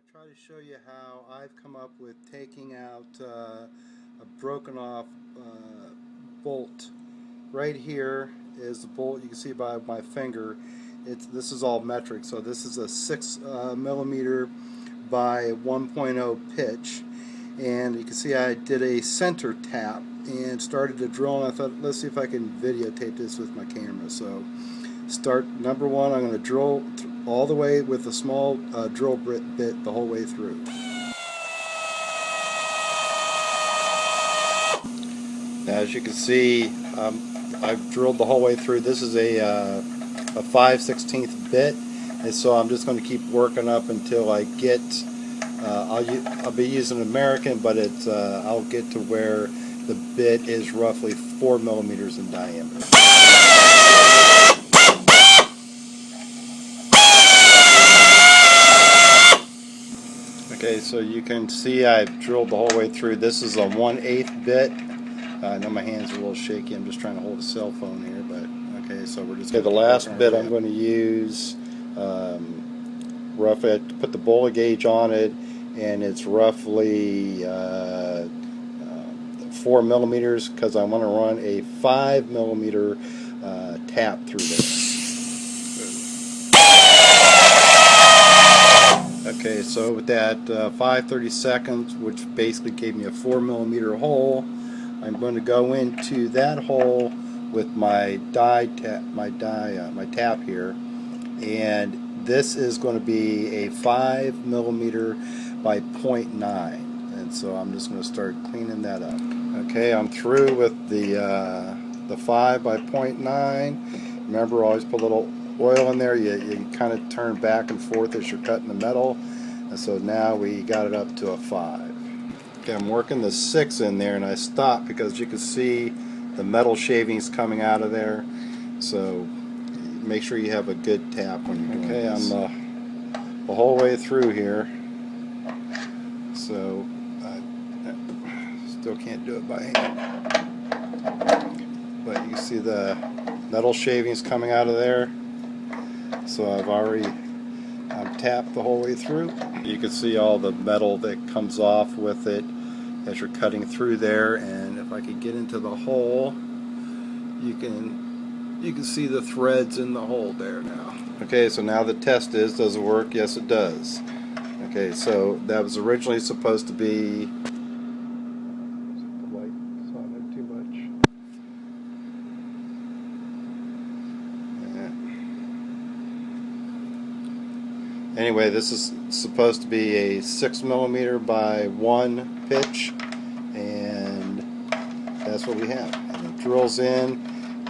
to try to show you how I've come up with taking out a broken off bolt. Right here is the bolt. You can see by my finger. This is all metric, so this is a 6 millimeter by 1.0 pitch, and you can see I did a center tap and started to drill, and I thought, let's see if I can videotape this with my camera. So start number one. I'm going to drill all the way with a small drill bit the whole way through. As you can see, I've drilled the whole way through. This is a 5/16 bit, and so I'm just going to keep working up until I get. I'll be using American, but I'll get to where the bit is roughly 4 millimeters in diameter. Okay, so you can see I've drilled the whole way through. This is a 1/8 bit. I know my hands are a little shaky. I'm just trying to hold a cell phone here, but okay. So we're just. Okay, the last bit I'm going to use roughly. I put the bowler gauge on it, and it's roughly 4 millimeters because I want to run a 5 millimeter tap through this. Okay, so with that 5/32, which basically gave me a 4 millimeter hole, I'm going to go into that hole with my tap here, and this is going to be a 5 millimeter by 0.9, and so I'm just going to start cleaning that up. Okay, I'm through with the 5 by 0.9. Remember, always put a little oil in there. You kind of turn back and forth as you're cutting the metal, and so now we got it up to a 5. Okay, I'm working the 6 in there, and I stopped because you can see the metal shavings coming out of there. So make sure you have a good tap when you're doing this. Okay, I'm the whole way through here. So I still can't do it by hand, but you can see the metal shavings coming out of there. So I've already tapped the whole way through. You can see all the metal that comes off with it as you're cutting through there, and if I could get into the hole, you can see the threads in the hole there now. Okay, so now the test is, does it work? Yes, it does. Okay, so that was originally supposed to be. The light is on there too much. Anyway, this is supposed to be a 6 millimeter by 1 pitch, and that's what we have. And it drills in,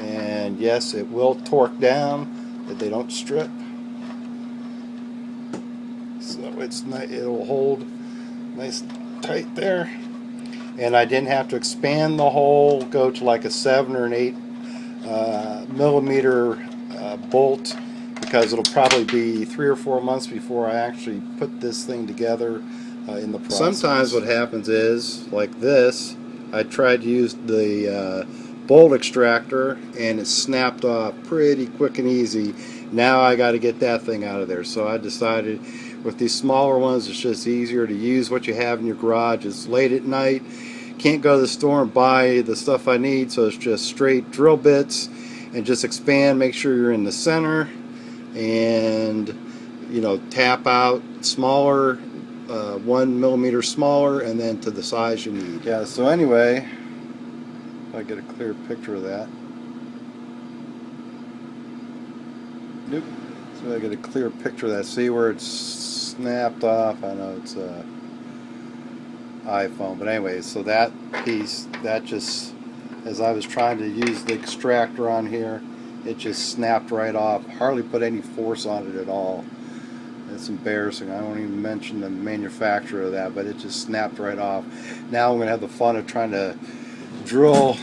and yes, it will torque down, but they don't strip. So it'll hold nice and tight there. And I didn't have to expand the hole, go to like a 7 or an 8 millimeter bolt, because it'll probably be 3 or 4 months before I actually put this thing together in the process. Sometimes what happens is, like this, I tried to use the bolt extractor and it snapped off pretty quick and easy. Now I got to get that thing out of there. So I decided with these smaller ones, it's just easier to use what you have in your garage. It's late at night, can't go to the store and buy the stuff I need, so it's just straight drill bits and just expand, make sure you're in the center, and tap out smaller, 1 millimeter smaller, and then to the size you need. Yeah, so anyway, if I get a clear picture of that. Nope. So I get a clear picture of that. See where it's snapped off? I know it's a iPhone, but anyway, so that piece, that just, as I was trying to use the extractor on here, it just snapped right off. Hardly put any force on it at all. It's embarrassing. I won't even mention the manufacturer of that, but it just snapped right off. Now I'm going to have the fun of trying to drill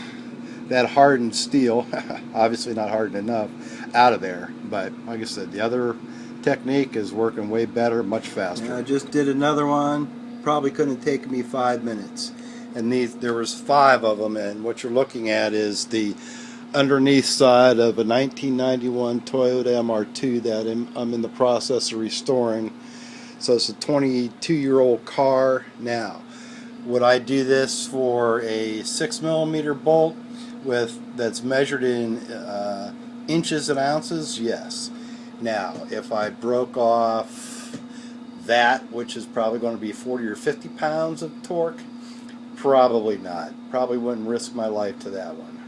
that hardened steel, obviously not hardened enough, out of there. But like I said, the other technique is working way better, much faster. And I just did another one. Probably couldn't have taken me 5 minutes. And there was 5 of them, and what you're looking at is the underneath side of a 1991 Toyota MR2 that I'm in the process of restoring. So it's a 22-year-old car. Now, would I do this for a 6mm bolt that's measured in inches and ounces? Yes. Now, if I broke off that, which is probably going to be 40 or 50 pounds of torque, probably not. Probably wouldn't risk my life to that one.